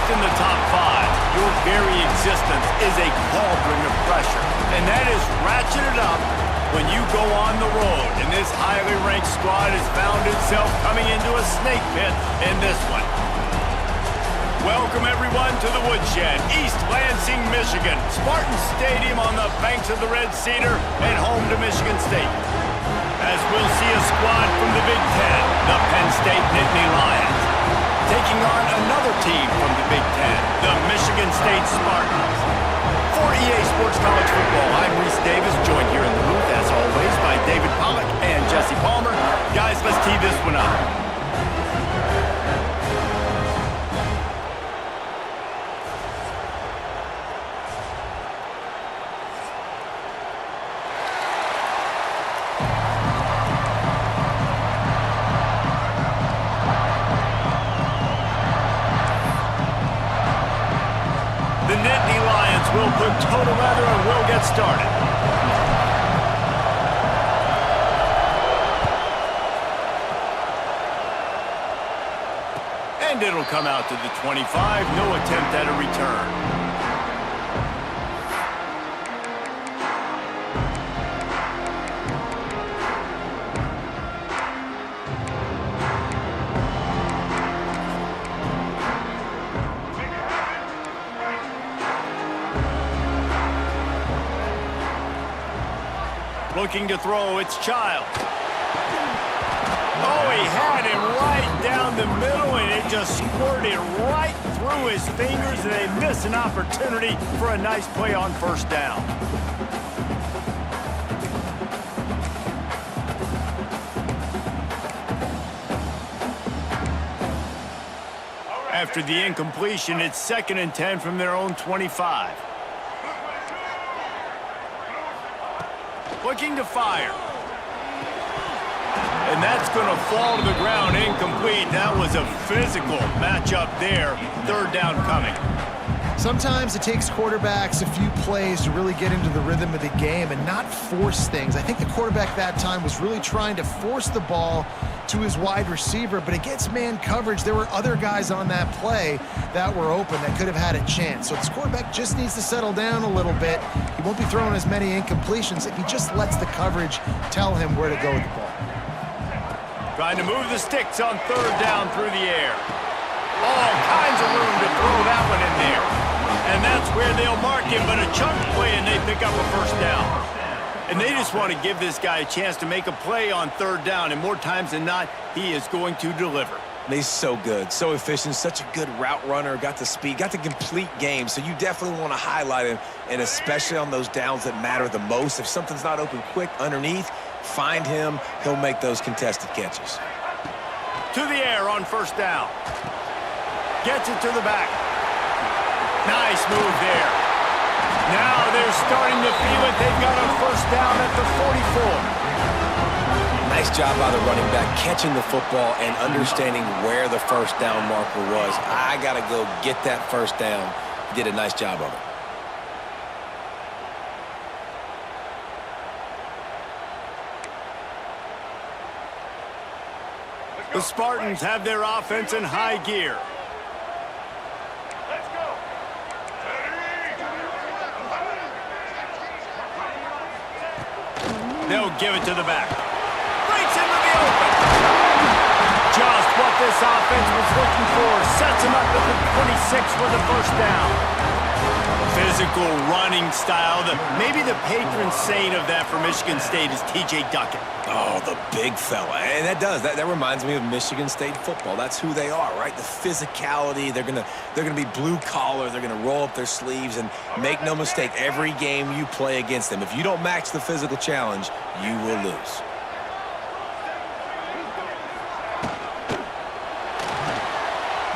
placed in the top 5, your very existence is a cauldron of pressure. And that is ratcheted up when you go on the road. And this highly ranked squad has found itself coming into a snake pit in this one. Welcome, everyone, to the Woodshed, East Lansing, Michigan. Spartan Stadium on the banks of the Red Cedar and home to Michigan State. As we'll see a squad from the Big Ten, the Penn State Nittany Lions, taking on another team from the Big Ten, the Michigan State Spartans. For EA Sports College Football, I'm Reese Davis, joined here in the booth, as always, by David Pollack and Jesse Palmer. Guys, let's tee this one up. The Nittany Lions will put toe together and will get started. And it'll come out to the 25. No attempt at a return. Looking to throw, it's Childs. Oh, he had him right down the middle, and it just squirted right through his fingers, and they missed an opportunity for a nice play on first down. After the incompletion, it's 2nd and 10 from their own 25. Looking to fire. And that's going to fall to the ground incomplete. That was a physical matchup there. 3rd down coming. Sometimes it takes quarterbacks a few plays to really get into the rhythm of the game and not force things. I think the quarterback that time was really trying to force the ball to his wide receiver, but against man coverage, there were other guys on that play that were open that could have had a chance. So this quarterback just needs to settle down a little bit. He won't be throwing as many incompletions if he just lets the coverage tell him where to go with the ball. Trying to move the sticks on 3rd down through the air. All kinds of room to throw that one in there. And that's where they'll mark him, but a chunk play and they pick up a first down. And they just want to give this guy a chance to make a play on 3rd down, and more times than not, he is going to deliver. He's so good, so efficient, such a good route runner, got the speed, got the complete game, so you definitely want to highlight him, and especially on those downs that matter the most. If something's not open quick underneath, find him, he'll make those contested catches. To the air on first down. Gets it to the back. Nice move there. Now they're starting to feel it. They've got a first down at the 44. Nice job by the running back, catching the football and understanding where the first down marker was. I got to go get that first down. He did a nice job of it. The Spartans have their offense in high gear. They'll give it to the back. Breaks into the open. Just what this offense was looking for. Sets him up at the 26 for the first down. Physical running style. Maybe the patron saint of that for Michigan State is T.J. Duckett. Oh, the big fella. And that reminds me of Michigan State football. That's who they are, right? The physicality. They're gonna be blue collar. They're gonna roll up their sleeves, and make no mistake, every game you play against them, if you don't match the physical challenge, you will lose.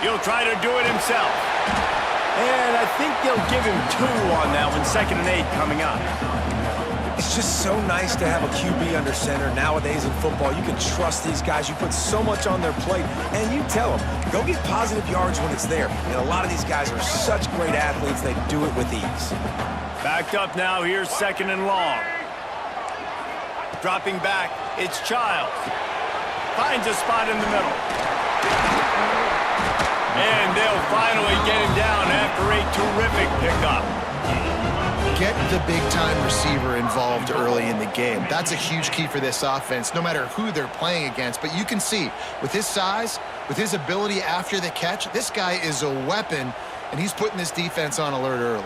He'll try to do it himself. And I think they'll give him 2 on that one. 2nd and 8 coming up. It's just so nice to have a QB under center. Nowadays in football, you can trust these guys. You put so much on their plate, and you tell them, go get positive yards when it's there. And a lot of these guys are such great athletes, they do it with ease. Backed up now, here's 2nd and long. Dropping back, it's Childs. Finds a spot in the middle. And they'll finally get him down after a terrific pickup. Get the big-time receiver involved early in the game. That's a huge key for this offense, no matter who they're playing against. But you can see, with his size, with his ability after the catch, this guy is a weapon, and he's putting this defense on alert early.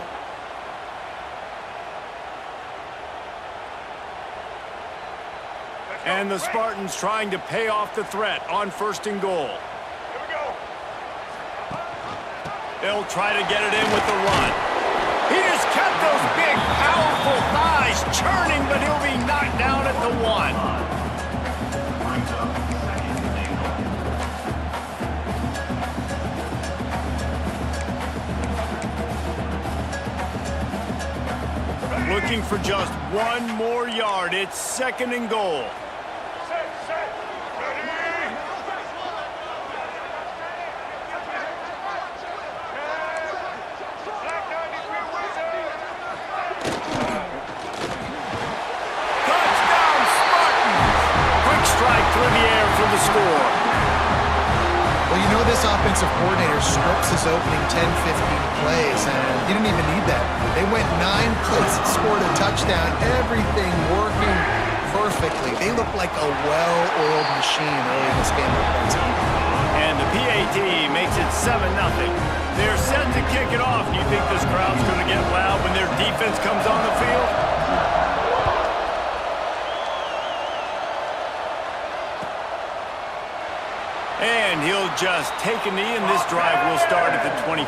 And the Spartans trying to pay off the threat on 1st and goal. They'll try to get it in with the run. He just kept those big, powerful thighs churning, but he'll be knocked down at the 1. Looking for just 1 more yard. It's 2nd and goal. Score. Well, you know this offensive coordinator scripts his opening 10, 15 plays, and he didn't even need that. They went 9 plays, scored a touchdown, everything working perfectly. They look like a well-oiled machine early in this game offensively. And the PAT makes it 7-0. They're set to kick it off. Do you think this crowd's going to get loud when their defense comes on the field? And he'll just take a knee, and this drive will start at the 25.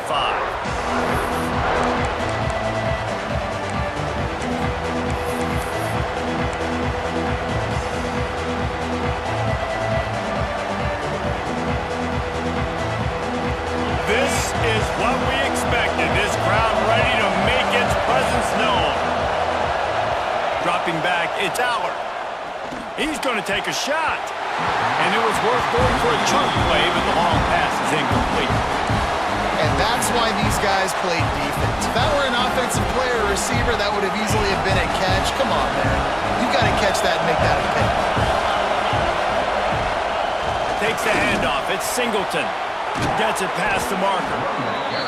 This is what we expected. This crowd ready to make its presence known. Dropping back, it's Allard. He's going to take a shot. And it was worth going for a chunk play, but the long pass is incomplete. And that's why these guys played defense. If that were an offensive player or receiver, that would have easily have been a catch. Come on, man. You got to catch that and make that a pick. Takes the handoff. It's Singleton. Gets it past the marker.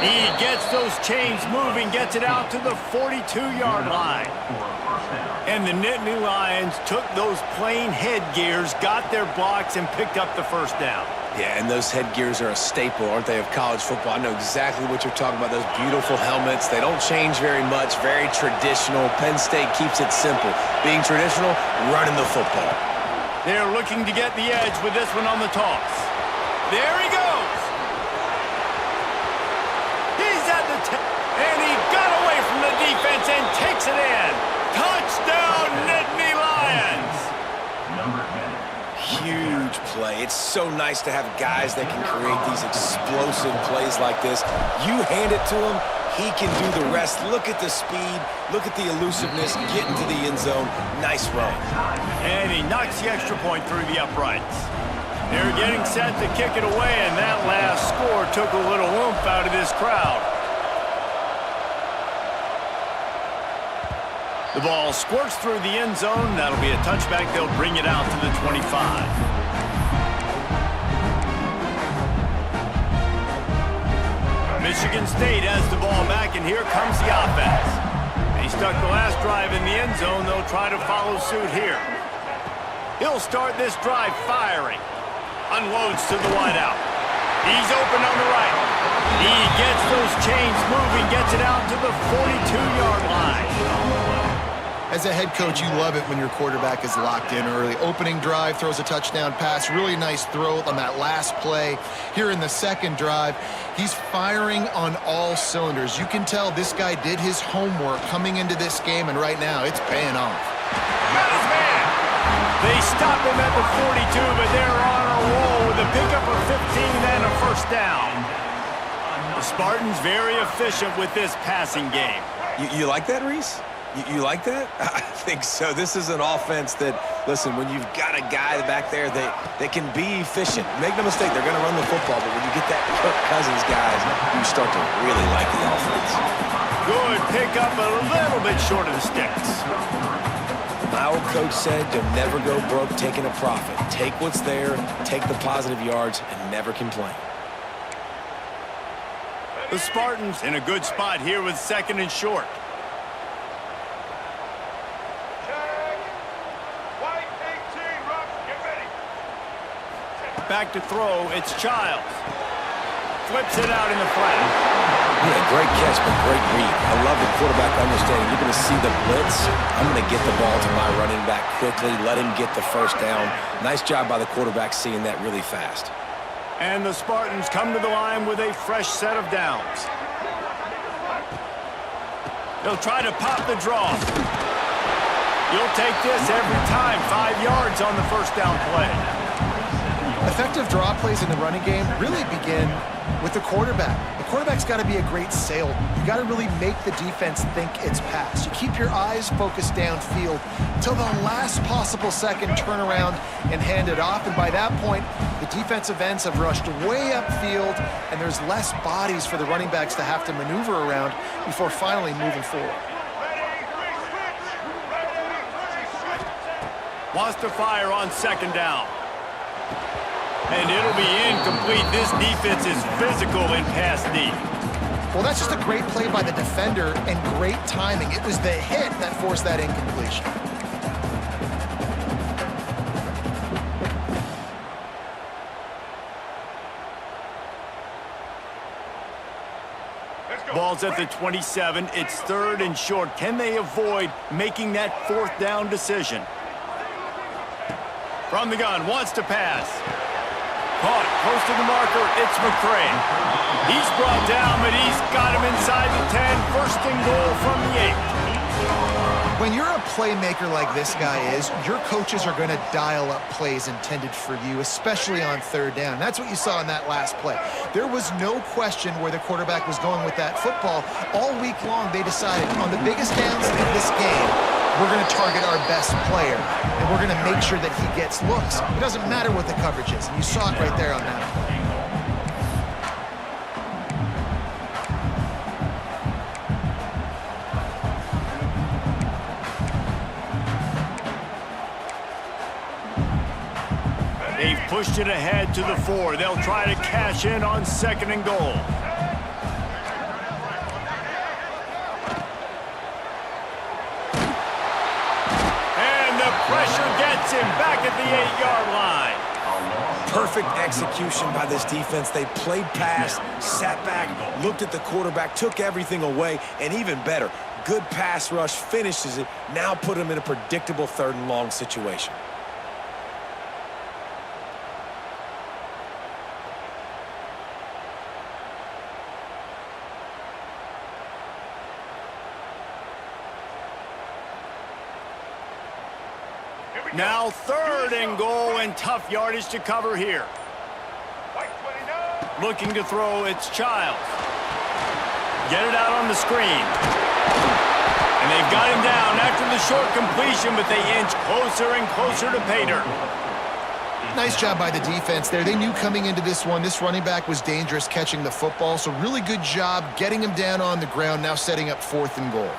He gets those chains moving, gets it out to the 42-yard line. And the Nittany Lions took those plain headgears, got their blocks, and picked up the 1st down. Yeah, and those headgears are a staple, aren't they, of college football? I know exactly what you're talking about, those beautiful helmets. They don't change very much, very traditional. Penn State keeps it simple. Being traditional, running the football. They're looking to get the edge with this one on the toss. There he goes. He's at the 10, and he got away from the defense and takes it in. Touchdown, Nittany Lions! Huge play. It's so nice to have guys that can create these explosive plays like this. You hand it to him, he can do the rest. Look at the speed, look at the elusiveness, get into the end zone. Nice run. And he knocks the extra point through the uprights. They're getting set to kick it away, and that last score took a little oomph out of this crowd. The ball squirts through the end zone. That'll be a touchback. They'll bring it out to the 25. Michigan State has the ball back, and here comes the offense. They stuck the last drive in the end zone. They'll try to follow suit here. He'll start this drive firing. Unloads to the wideout. He's open on the right. He gets those chains moving, gets it out to the 42-yard line. As a head coach, you love it when your quarterback is locked in early. Opening drive, throws a touchdown pass. Really nice throw on that last play. Here in the 2nd drive, he's firing on all cylinders. You can tell this guy did his homework coming into this game, and right now it's paying off. Got his man. They stop him at the 42, but they're on a roll with a pickup of 15 and a 1st down. The Spartans very efficient with this passing game. You like that, Reese? You like that? I think so. This is an offense that, listen, when you've got a guy back there that can be efficient, make no mistake, they're going to run the football, but when you get that Kirk Cousins guys, you start to really like the offense. Good pickup, a little bit short of the sticks. My old coach said, you'll never go broke taking a profit. Take what's there, take the positive yards, and never complain. The Spartans in a good spot here with 2nd and short. Back to throw, it's Childs. Flips it out in the flat. Yeah, great catch, but great read. I love the quarterback understanding. You're going to see the blitz. I'm going to get the ball to my running back quickly, let him get the first down. Nice job by the quarterback seeing that really fast. And the Spartans come to the line with a fresh set of downs. They'll try to pop the draw. You'll take this every time. 5 yards on the first down play. Effective draw plays in the running game really begin with the quarterback. The quarterback's got to be a great salesman. You got to really make the defense think it's pass. You keep your eyes focused downfield till the last possible second, turn around and hand it off. And by that point, the defensive ends have rushed way upfield, and there's less bodies for the running backs to have to maneuver around before finally moving forward. Wants to fire on 2nd down. And it'll be incomplete. This defense is physical in pass D. Well, that's just a great play by the defender and great timing. It was the hit that forced that incompletion. Ball's at the 27. It's 3rd and short. Can they avoid making that 4th down decision? From the gun, wants to pass. Caught, close to the marker, it's McCray. He's brought down, but he's got him inside the 10. 1st and goal from the 8. When you're a playmaker like this guy is, your coaches are going to dial up plays intended for you, especially on 3rd down. That's what you saw in that last play. There was no question where the quarterback was going with that football. All week long, they decided on the biggest downs of this game, we're going to target our best player, and we're going to make sure that he gets looks. It doesn't matter what the coverage is, and you saw it right there on that play. They've pushed it ahead to the 4. They'll try to cash in on 2nd and goal. Pressure gets him back at the 8-yard line. Perfect execution by this defense. They played pass, sat back, looked at the quarterback, took everything away, and even better, good pass rush, finishes it, now put him in a predictable 3rd and long situation. Now 3rd and goal, and tough yardage to cover here. Looking to throw, it's Childs. Get it out on the screen. And they've got him down after the short completion, but they inch closer and closer to pay dirt. Nice job by the defense there. They knew coming into this one, this running back was dangerous catching the football, so really good job getting him down on the ground, now setting up 4th and goal.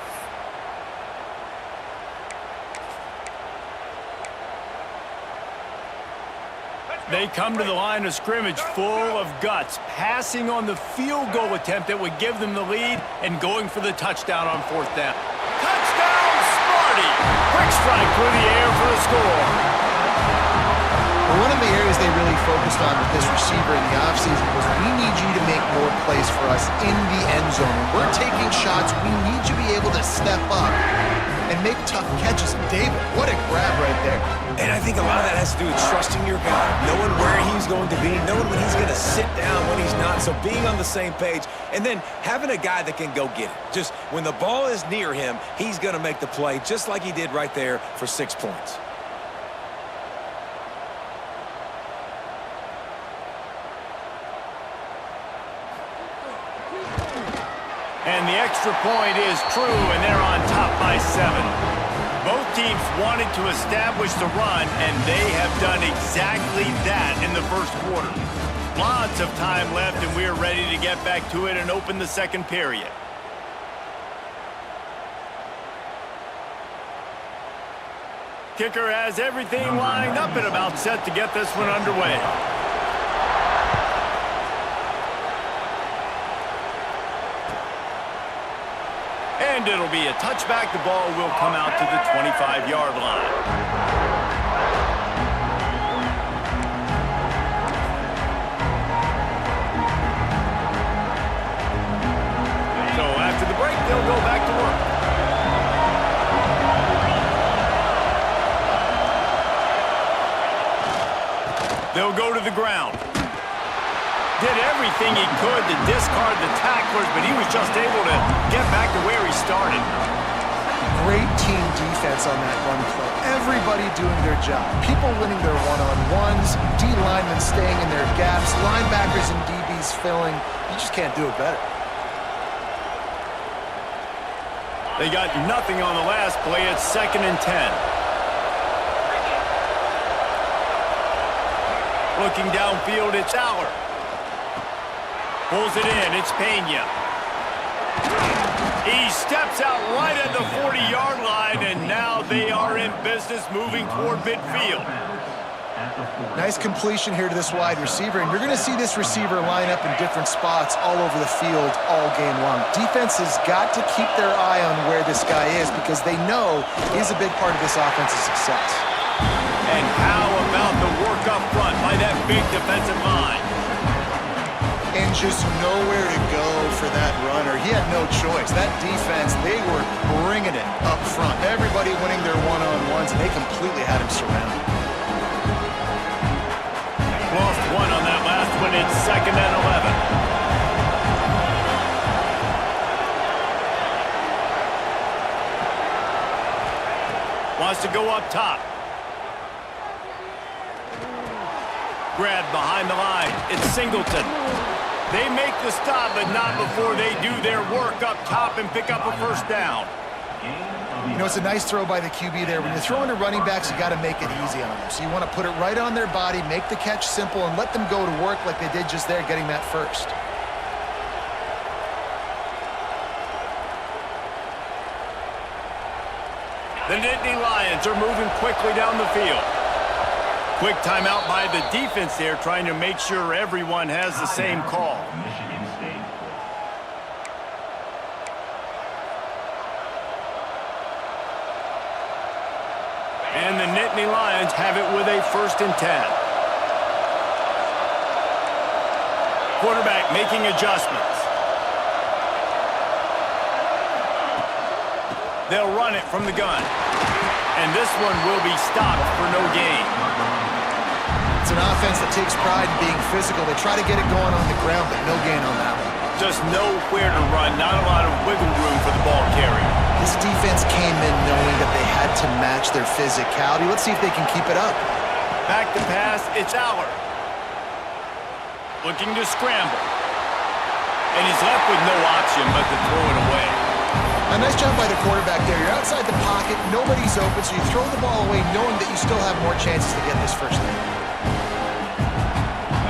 They come to the line of scrimmage full of guts, passing on the field goal attempt that would give them the lead and going for the touchdown on 4th down. Touchdown, Sparty! Quick strike through the air for the score. Well, one of the areas they really focused on with this receiver in the offseason was we need you to make more plays for us in the end zone. When we're taking shots, we need you to be able to step up and make tough catches. And David, what a grab right there. And I think a lot of that has to do with trusting your guy, knowing where he's going to be, knowing when he's going to sit down, when he's not, so being on the same page, and then having a guy that can go get it. Just when the ball is near him, he's going to make the play, just like he did right there for 6 points. And the extra point is true, and they're on top by 7. Both teams wanted to establish the run, and they have done exactly that in the first quarter. Lots of time left, and we're ready to get back to it and open the 2nd period. Kicker has everything lined up and about set to get this one underway. And it'll be a touchback. The ball will come out to the 25-yard line. So after the break, they'll go back to work. They'll go to the ground. Did everything he could to discard the tacklers, but he was just able to get back to where he started. Great team defense on that run play. Everybody doing their job. People winning their one-on-ones, D linemen staying in their gaps, linebackers and DBs filling. You just can't do it better. They got nothing on the last play. It's 2nd and 10. Looking downfield, it's Aller. Pulls it in, it's Pena. He steps out right at the 40-yard line, and now they are in business moving toward midfield. Nice completion here to this wide receiver, and you're going to see this receiver line up in different spots all over the field all game long. Defense has got to keep their eye on where this guy is because they know he's a big part of this offense's success. And how about the work up front by that big defensive line? And just nowhere to go for that runner. He had no choice. That defense, they were bringing it up front. Everybody winning their one-on-ones, and they completely had him surrounded. Lost one on that last one. It's 2nd and 11. Wants to go up top. Grabbed behind the line. It's Singleton. They make the stop, but not before they do their work up top and pick up a first down. You know, it's a nice throw by the QB there. When you're throwing to running backs, you got to make it easy on them. So you want to put it right on their body, make the catch simple, and let them go to work like they did just there, getting that first. The Nittany Lions are moving quickly down the field. Quick timeout by the defense there, trying to make sure everyone has the same call. And the Nittany Lions have it with a 1st and 10. Quarterback making adjustments. They'll run it from the gun. And this one will be stopped for no gain. It's an offense that takes pride in being physical. They try to get it going on the ground, but no gain on that one. Just nowhere to run, not a lot of wiggle room for the ball carrier. This defense came in knowing that they had to match their physicality. Let's see if they can keep it up. Back to pass, it's Aller. Looking to scramble. And he's left with no option but to throw it away. A nice job by the quarterback there. You're outside the pocket, nobody's open, so you throw the ball away knowing that you still have more chances to get this first down.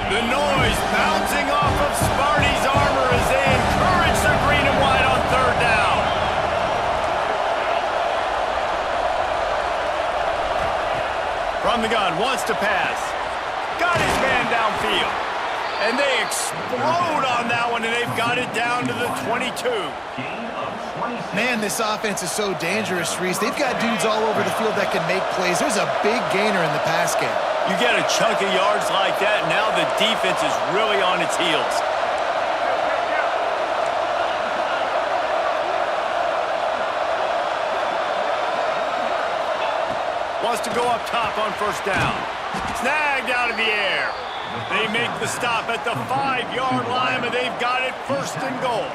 The noise bouncing off of Sparty's armor as they encourage the green and white on 3rd down. From the gun, wants to pass. Got his man downfield. And they explode on that one, and they've got it down to the 22. Man, this offense is so dangerous, Reese. They've got dudes all over the field that can make plays. There's a big gainer in the pass game. You get a chunk of yards like that, now the defense is really on its heels. Wants to go up top on 1st down. Snagged out of the air. They make the stop at the 5-yard line, but they've got it 1st and goal.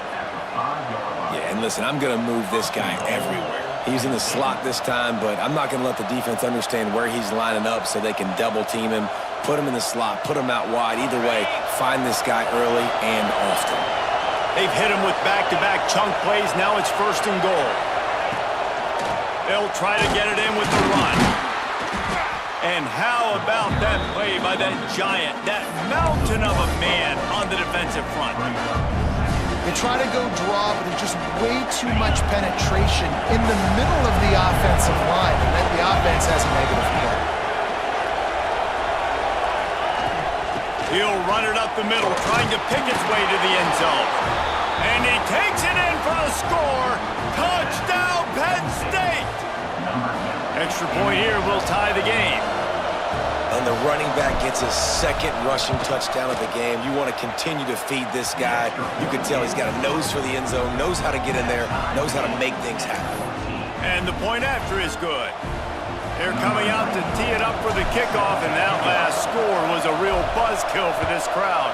Yeah, and listen, I'm going to move this guy everywhere. He's in the slot this time, but I'm not going to let the defense understand where he's lining up so they can double-team him, put him in the slot, put him out wide. Either way, find this guy early and often. They've hit him with back-to-back chunk plays. Now it's 1st and goal. They'll try to get it in with the run. And how about that play by that giant, that mountain of a man on the defensive front? They try to go draw, but there's just way too much penetration in the middle of the offensive line, and then the offense has a negative play. He'll run it up the middle, trying to pick its way to the end zone. And he takes it in for the score. Touchdown, Penn State! Extra point here will tie the game. And the running back gets his second rushing touchdown of the game. You want to continue to feed this guy. You can tell he's got a nose for the end zone, knows how to get in there, knows how to make things happen. And the point after is good. They're coming out to tee it up for the kickoff, and that last score was a real buzzkill for this crowd.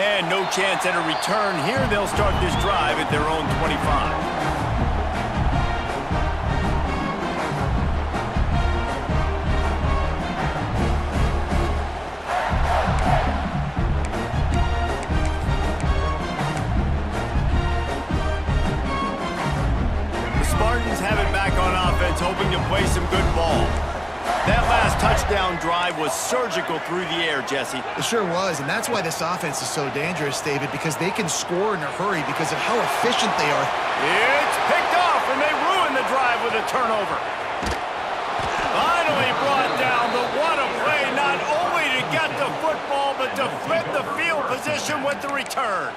And no chance at a return here. They'll start this drive at their own 25. Have it back on offense, hoping to play some good ball. That last touchdown drive was surgical through the air, Jesse. It sure was, and that's why this offense is so dangerous, David, because they can score in a hurry because of how efficient they are. It's picked off, and they ruin the drive with a turnover. Finally brought down, but what a play, not only to get the football, but to flip the field position with the return.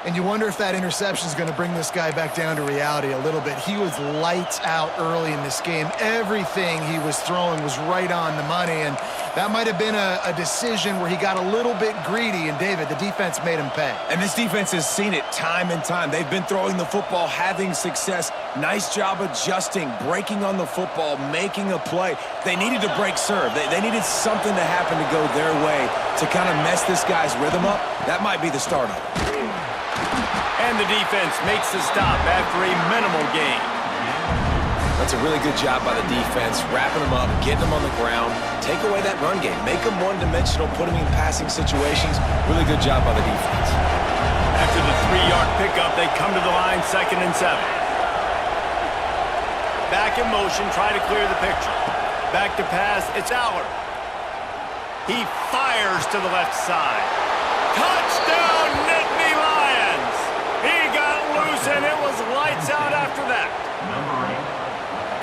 And you wonder if that interception is going to bring this guy back down to reality a little bit. He was lights out early in this game. Everything he was throwing was right on the money, and that might have been a decision where he got a little bit greedy, and David, the defense made him pay. And this defense has seen it time and time. They've been throwing the football, having success. Nice job adjusting, breaking on the football, making a play. They needed to break serve. They needed something to happen to go their way to kind of mess this guy's rhythm up. That might be the start of it. And the defense makes the stop after a minimal gain. That's a really good job by the defense, wrapping them up, getting them on the ground, take away that run game, make them one-dimensional, put them in passing situations. Really good job by the defense. After the 3-yard pickup, they come to the line, 2nd and 7. Back in motion, try to clear the picture. Back to pass, it's Allard. He fires to the left side. Touchdown, Nittany Lions! He got loose, and it was lights out after that.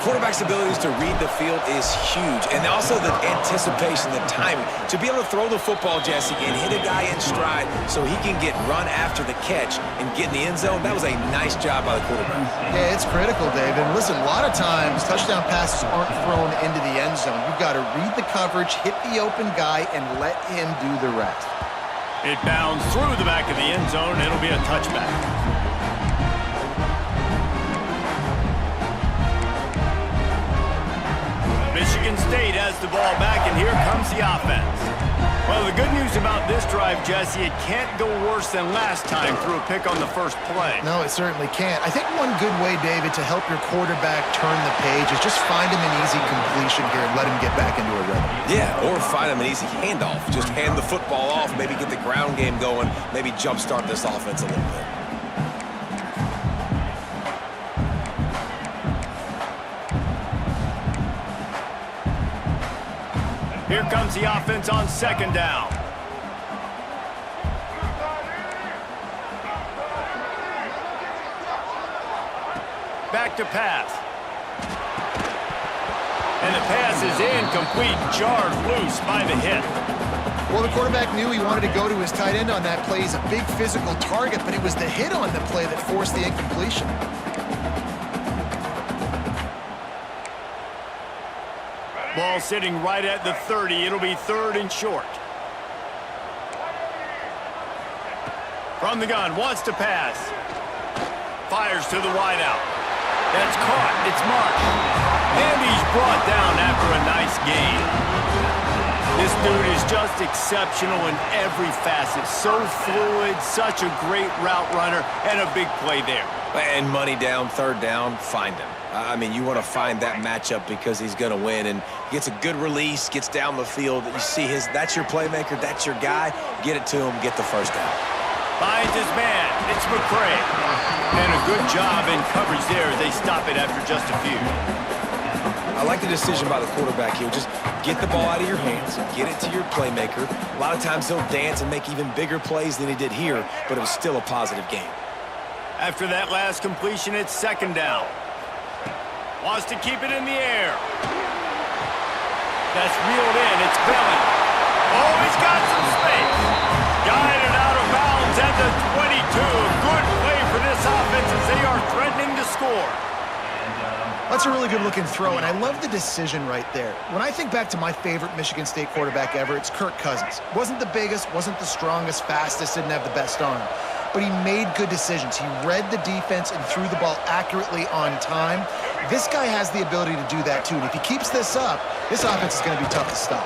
Quarterback's abilities to read the field is huge, and also the anticipation, the timing. To be able to throw the football, Jesse, and hit a guy in stride so he can get run after the catch and get in the end zone, that was a nice job by the quarterback. Yeah, it's critical, David. Listen, a lot of times touchdown passes aren't thrown into the end zone. You've got to read the coverage, hit the open guy, and let him do the rest. It bounds through the back of the end zone. It'll be a touchback. Michigan State has the ball back, and here comes the offense. Well, the good news about this drive, Jesse, it can't go worse than last time through a pick on the first play. No, it certainly can't. I think one good way, David, to help your quarterback turn the page is just find him an easy completion here and let him get back into a rhythm. Yeah, or find him an easy handoff. Just hand the football off, maybe get the ground game going, maybe jumpstart this offense a little bit. Here comes the offense on 2nd down. Back to pass. And the pass is incomplete, jarred loose by the hit. Well, the quarterback knew he wanted to go to his tight end on that play. He's a big physical target, but it was the hit on the play that forced the incompletion. Ball sitting right at the 30. It'll be 3rd and short. From the gun, wants to pass. Fires to the wideout. That's caught. It's marked. And he's brought down after a nice gain. This dude is just exceptional in every facet. So fluid, such a great route runner, and a big play there. And money down, 3rd down, find him. I mean, you want to find that matchup because he's going to win, and gets a good release, gets down the field. You see that's your playmaker, that's your guy. Get it to him, get the 1st down. Finds his man. It's McCray. And a good job in coverage there as they stop it after just a few. I like the decision by the quarterback here. Just get the ball out of your hands, get it to your playmaker. A lot of times he'll dance and make even bigger plays than he did here, but it was still a positive game. After that last completion, it's 2nd down. Wants to keep it in the air. That's reeled in. It's Belling. Oh, he's got some space. Guided out of bounds at the 22. Good play for this offense as they are threatening to score. That's a really good-looking throw, and I love the decision right there. When I think back to my favorite Michigan State quarterback ever, it's Kirk Cousins. Wasn't the biggest, wasn't the strongest, fastest, didn't have the best arm. But he made good decisions. He read the defense and threw the ball accurately on time. This guy has the ability to do that, too. And if he keeps this up, this offense is going to be tough to stop.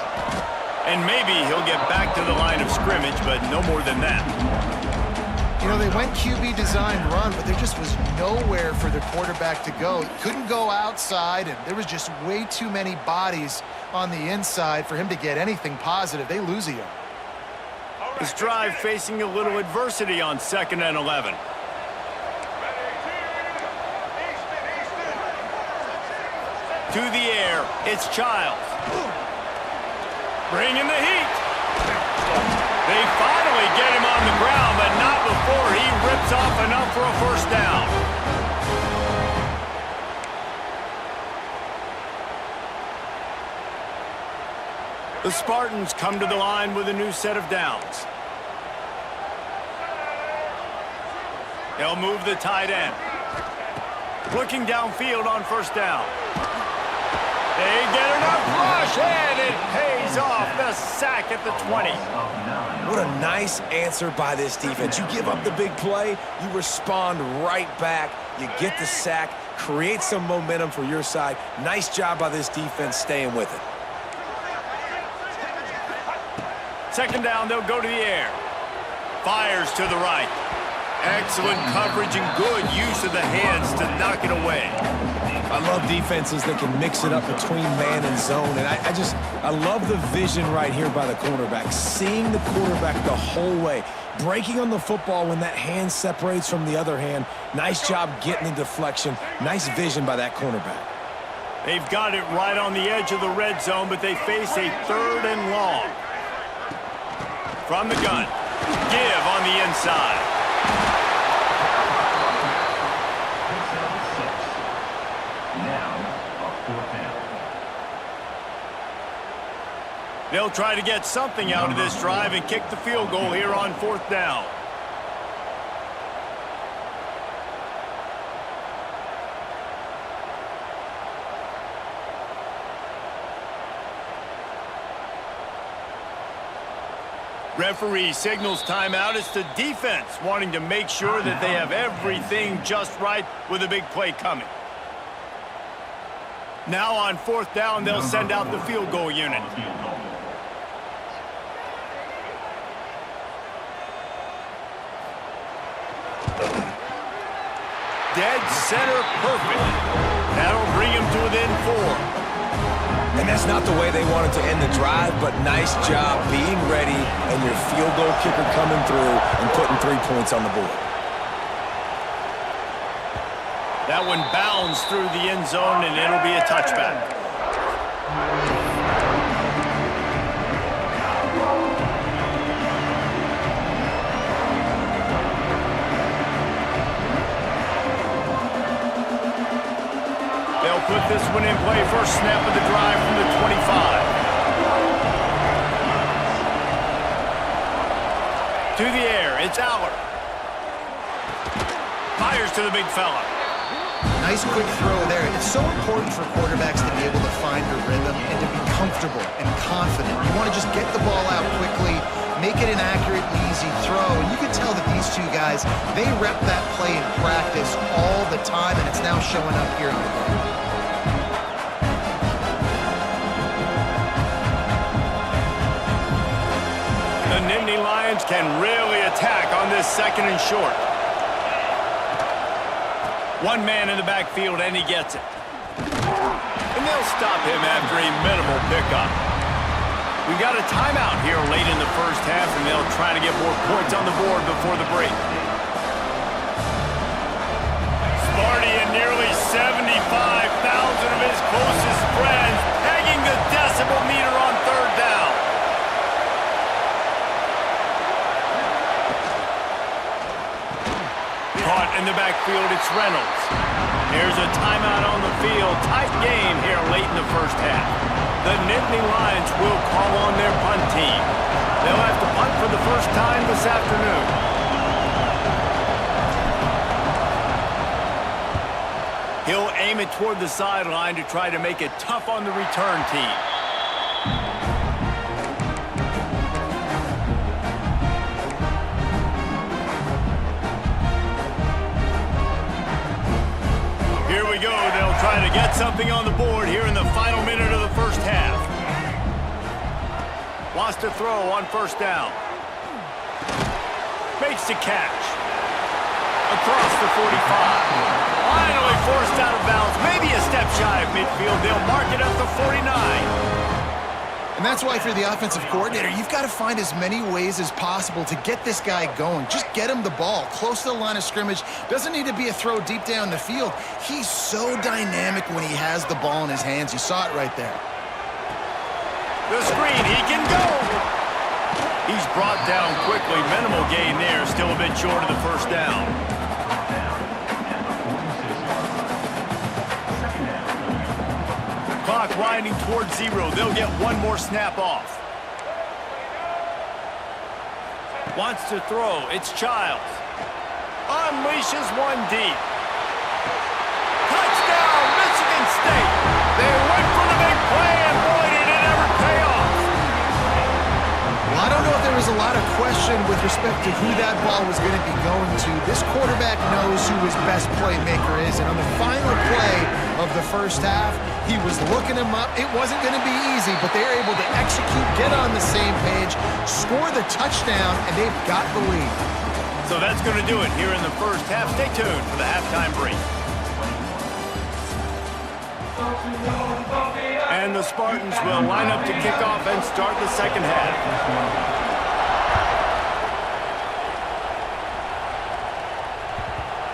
And maybe he'll get back to the line of scrimmage, but no more than that. You know, they went QB designed run, but there just was nowhere for the quarterback to go. He couldn't go outside, and there was just way too many bodies on the inside for him to get anything positive. They lose a yard. This drive facing a little adversity on 2nd and 11. To the air, it's Childs. Bringing the heat. They finally get him on the ground, but not before he rips off enough for a first down. The Spartans come to the line with a new set of downs. They'll move the tight end. Looking downfield on first down. They get enough rush, and it pays off. The sack at the 20. What a nice answer by this defense. You give up the big play, you respond right back, you get the sack, create some momentum for your side. Nice job by this defense staying with it. 2nd down, they'll go to the air. Fires to the right. Excellent coverage and good use of the hands to knock it away. I love defenses that can mix it up between man and zone, and I love the vision right here by the cornerback, seeing the quarterback the whole way, breaking on the football when that hand separates from the other hand. Nice job getting the deflection. Nice vision by that cornerback. They've got it right on the edge of the red zone, but they face a 3rd and long. From the gun, give on the inside. They'll try to get something out of this drive and kick the field goal here on 4th down. Referee signals timeout. It's the defense wanting to make sure that they have everything just right with a big play coming. Now on 4th down, they'll send out the field goal unit. Dead center perfect. That'll bring him to within 4. And that's not the way they wanted to end the drive, but nice job being ready and your field goal kicker coming through and putting 3 points on the board. That one bounds through the end zone, and it'll be a touchback. They'll put this one in play. First snap of the drive from the 25. To the air, it's Aller. Fires to the big fella. Nice quick throw there. It's so important for quarterbacks to be able to find their rhythm and to be comfortable and confident. You want to just get the ball out quickly, make it an accurate, easy throw. And you can tell that these two guys, they rep that play in practice all the time, and it's now showing up here in the game. The Nittany Lions can really attack on this 2nd and short. One man in the backfield, and he gets it. And they'll stop him after a minimal pickup. We've got a timeout here late in the first half, and they'll try to get more points on the board before the break. Sparty and nearly 75,000 of his closest friends pegging the decibel meter on 3rd down. Caught in the backfield, it's Reynolds. Here's a timeout on the field. Tight game here late in the first half. The Nittany Lions will call on their punt team. They'll have to punt for the first time this afternoon. He'll aim it toward the sideline to try to make it tough on the return team. Here we go. They'll try to get something on the board here in the final minute of the first half. Wants to throw on first down. Makes the catch. Across the 45. Finally forced out of bounds. Maybe a step shy of midfield. They'll mark it at the 49. And that's why, if you're the offensive coordinator, you've got to find as many ways as possible to get this guy going. Just get him the ball close to the line of scrimmage. Doesn't need to be a throw deep down the field. He's so dynamic when he has the ball in his hands. You saw it right there. The screen, he can go. He's brought down quickly. Minimal gain there. Still a bit short of the first down. Clock winding towards 0. They'll get one more snap off. Wants to throw. It's Childs. Unleashes one deep. Touchdown, Michigan State. They went for the big play, and boy, did it ever pay off. Well, I don't know if there was a lot of question with respect to who that ball was going to be going to. This quarterback knows who his best playmaker is, and on the final play of the first half, he was looking him up. It wasn't going to be easy, but they were able to execute, get on the same page, score the touchdown, and they've got the lead. So that's going to do it here in the first half. Stay tuned for the halftime break. And the Spartans will line up to kick off and start the second half.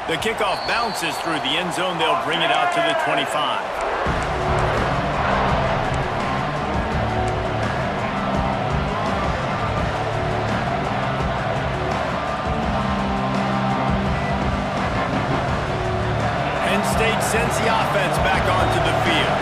The kickoff bounces through the end zone. They'll bring it out to the 25. State sends the offense back onto the field.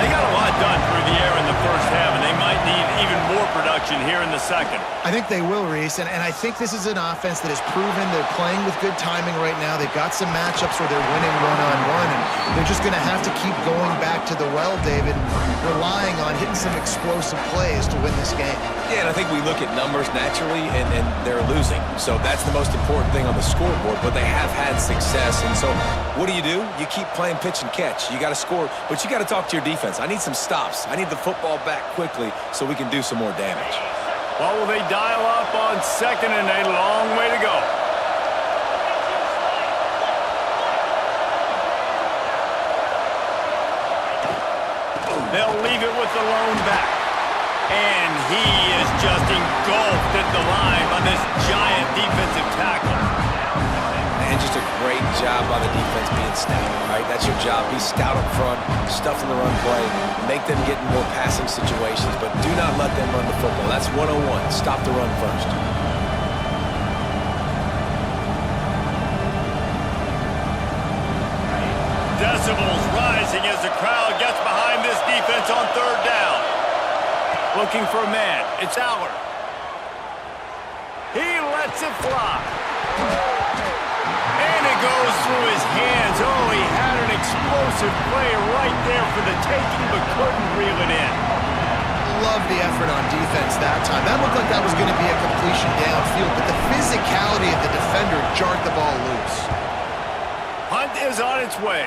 They got a lot done through the air in the first half, and they might need even more production here in the second. I think they will, Reese, and I think this is an offense that has proven they're playing with good timing right now. They've got some matchups where they're winning one-on-one, and they're just going to have to keep going back to the well, David, and relying on hitting some explosive plays to win this game. Yeah, and I think we look at numbers naturally, and they're losing. So that's the most important thing on the scoreboard, but they have had success. And so what do? You keep playing pitch and catch. You got to score, but you got to talk to your defense. I need some stops. I need the football back quickly so we can do some more damage. Well, will they dial up on second and a long way to go? They'll leave it with the lone back. And he is just engulfed at the line by this giant defensive tackle. And just a great job by the defense being stout, right? That's your job. Be stout up front, stuff in the run play, make them get in more passing situations, but do not let them run the football. That's 101. Stop the run first. Decibels rising as the crowd gets behind this defense on third down. Looking for a man. It's Allard. He lets it fly. And it goes through his hands. Oh, he had an explosive play right there for the taking, but couldn't reel it in. Love the effort on defense that time. That looked like that was going to be a completion downfield, but the physicality of the defender jarred the ball loose. Hunt is on its way.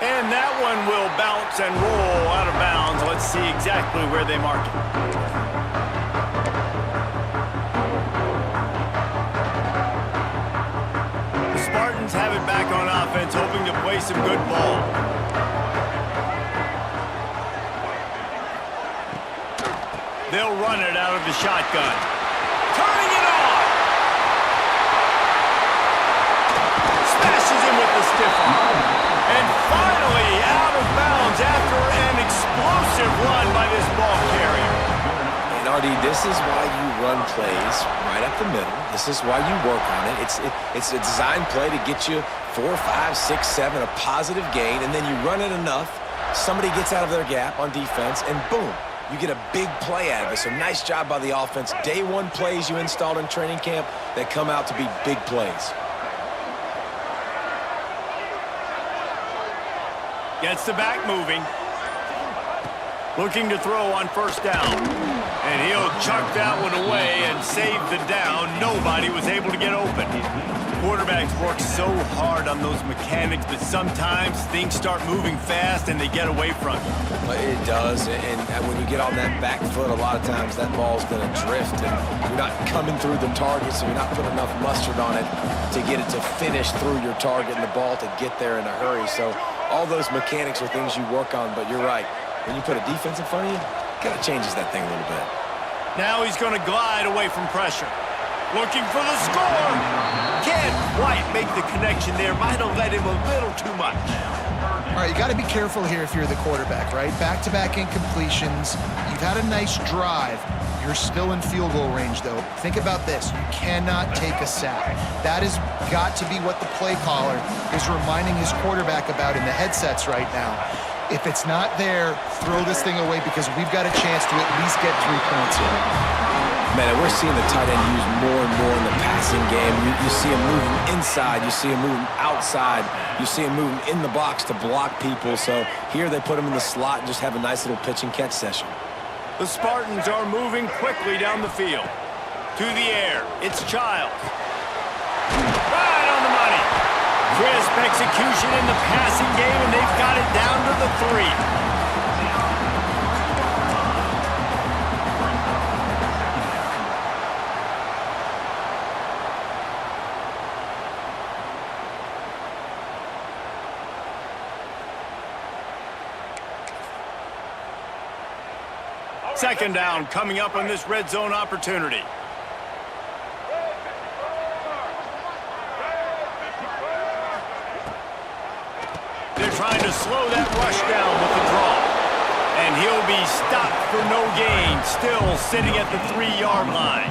And that one will bounce and roll out of bounds. Let's see exactly where they mark it. The Spartans have it back on offense, hoping to play some good ball. They'll run it out of the shotgun. Turning it on! Smashes him with the stiff arm. And finally out of bounds after an explosive run by this ball carrier. And RD, this is why you run plays right up the middle. This is why you work on it. It's a design play to get you 4, 5, 6, 7, a positive gain, and then you run it enough Somebody gets out of their gap on defense, and boom, you get a big play out of it. So nice job by the offense. Day one plays you installed in training camp that come out to be big plays. Gets the back moving. Looking to throw on first down. And he'll chuck that one away and save the down. Nobody was able to get open. Quarterbacks work so hard on those mechanics, but sometimes things start moving fast and they get away from you. It does, and when you get on that back foot, a lot of times that ball's going to drift, and you're not coming through the target, so you're not putting enough mustard on it to get it to finish through your target and the ball to get there in a hurry. So all those mechanics are things you work on, but you're right. When you put a defense in front of you, it kind of changes that thing a little bit. Now he's going to glide away from pressure. Looking for the score. Can't quite make the connection there. Might have let him a little too much. All right, you got to be careful here if you're the quarterback, right? Back-to-back incompletions. You've had a nice drive. You're still in field goal range, though. Think about this. You cannot take a sack. That has got to be what the play caller is reminding his quarterback about in the headsets right now. If it's not there, throw this thing away because we've got a chance to at least get 3 points here. Man, we're seeing the tight end used more and more in the passing game. You see him moving inside. You see him moving outside. You see him moving in the box to block people. So here they put him in the slot and just have a nice little pitch and catch session. The Spartans are moving quickly down the field. To the air, it's Childs. Right on the money. Crisp execution in the passing game, and they've got it down to the 3. Second down coming up on this red zone opportunity. They're trying to slow that rush down with the draw. And he'll be stopped for no gain, still sitting at the 3-yard line.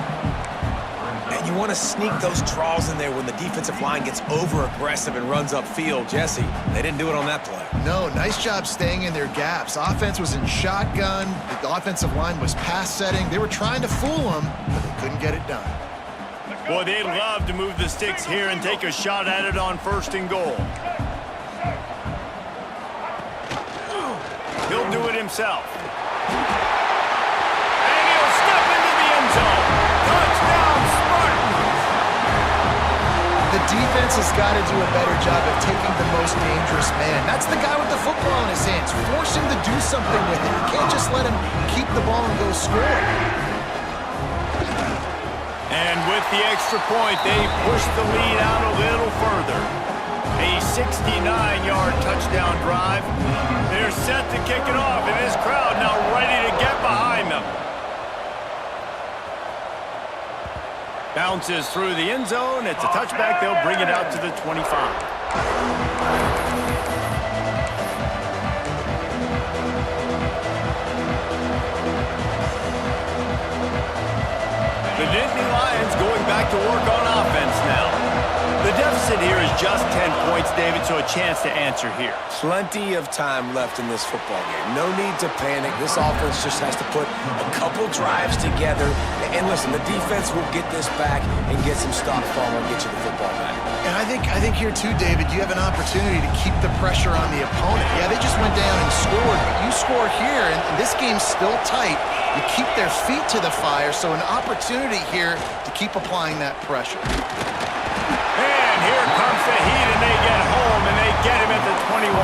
And you want to sneak those draws in there when the defensive line gets over-aggressive and runs upfield. Jesse, they didn't do it on that play. No, nice job staying in their gaps. Offense was in shotgun. The offensive line was pass setting. They were trying to fool them, but they couldn't get it done. Boy, they'd love to move the sticks here and take a shot at it on 1st and goal. He'll do it himself. And he'll step into the end zone. Touchdown, Spartans! The defense has got to do a better job of taking the most dangerous man. That's the guy with the football in his hands. Force him to do something with it. You can't just let him keep the ball and go score. And with the extra point, they push the lead out a little further. A 69-yard touchdown drive. They're set to kick it off, and this crowd now ready to get behind them. Bounces through the end zone. It's a touchback. They'll bring it out to the 25. The Nittany Lions going back to work on offense now. The deficit here is just 10 points, David, so a chance to answer here. Plenty of time left in this football game. No need to panic. This offense just has to put a couple drives together. And listen, the defense will get this back and get some stops from and get you the football back. And I think here too, David, you have an opportunity to keep the pressure on the opponent. Yeah, they just went down and scored, but you score here, and this game's still tight. You keep their feet to the fire, so an opportunity here to keep applying that pressure. And here comes the heat, and they get home, and they get him at the 21.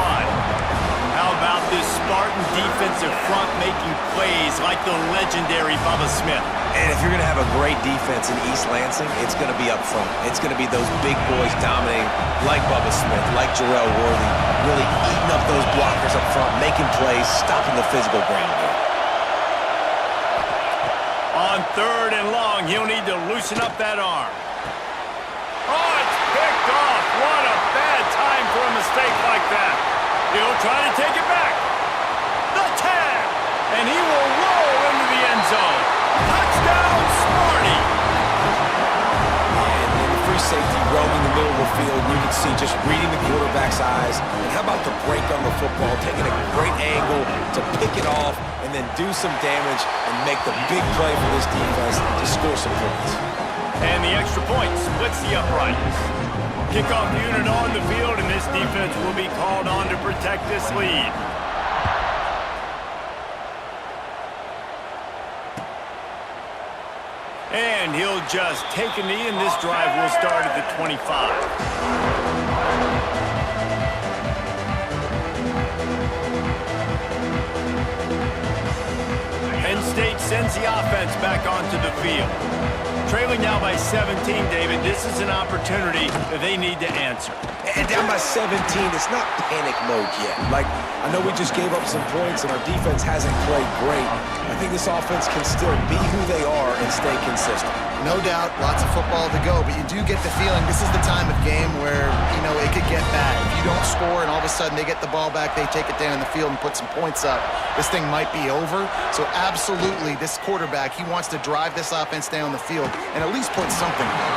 How about this Spartan defensive front making plays like the legendary Bubba Smith? And if you're going to have a great defense in East Lansing, it's going to be up front. It's going to be those big boys dominating like Bubba Smith, like Jarrell Worthy, really eating up those blockers up front, making plays, stopping the physical ground game. On 3rd and long, he'll need to loosen up that arm. Oh, it's picked off. What a bad time for a mistake like that. He'll try to take it back. The tag. And he will roll into the end zone. Touchdown, Sparty. And the free safety roaming the middle of the field, you can see just reading the quarterback's eyes. And how about the break on the football, taking a great angle to pick it off and then do some damage and make the big play for this defense to score some points. And the extra point splits the uprights. Kickoff unit on the field, and this defense will be called on to protect this lead. And he'll just take a knee, and this drive will start at the 25. Penn State sends the offense back onto the field. Trailing now by 17, David, this is an opportunity that they need to answer. And down by 17, it's not panic mode yet. Like, I know we just gave up some points and our defense hasn't played great. I think this offense can still be who they are and stay consistent. No doubt, lots of football to go, but you do get the feeling this is the time of game where, you know, it could get bad. If you don't score and all of a sudden they get the ball back, they take it down the field and put some points up, this thing might be over. So absolutely, this quarterback, he wants to drive this offense down the field and at least put something on.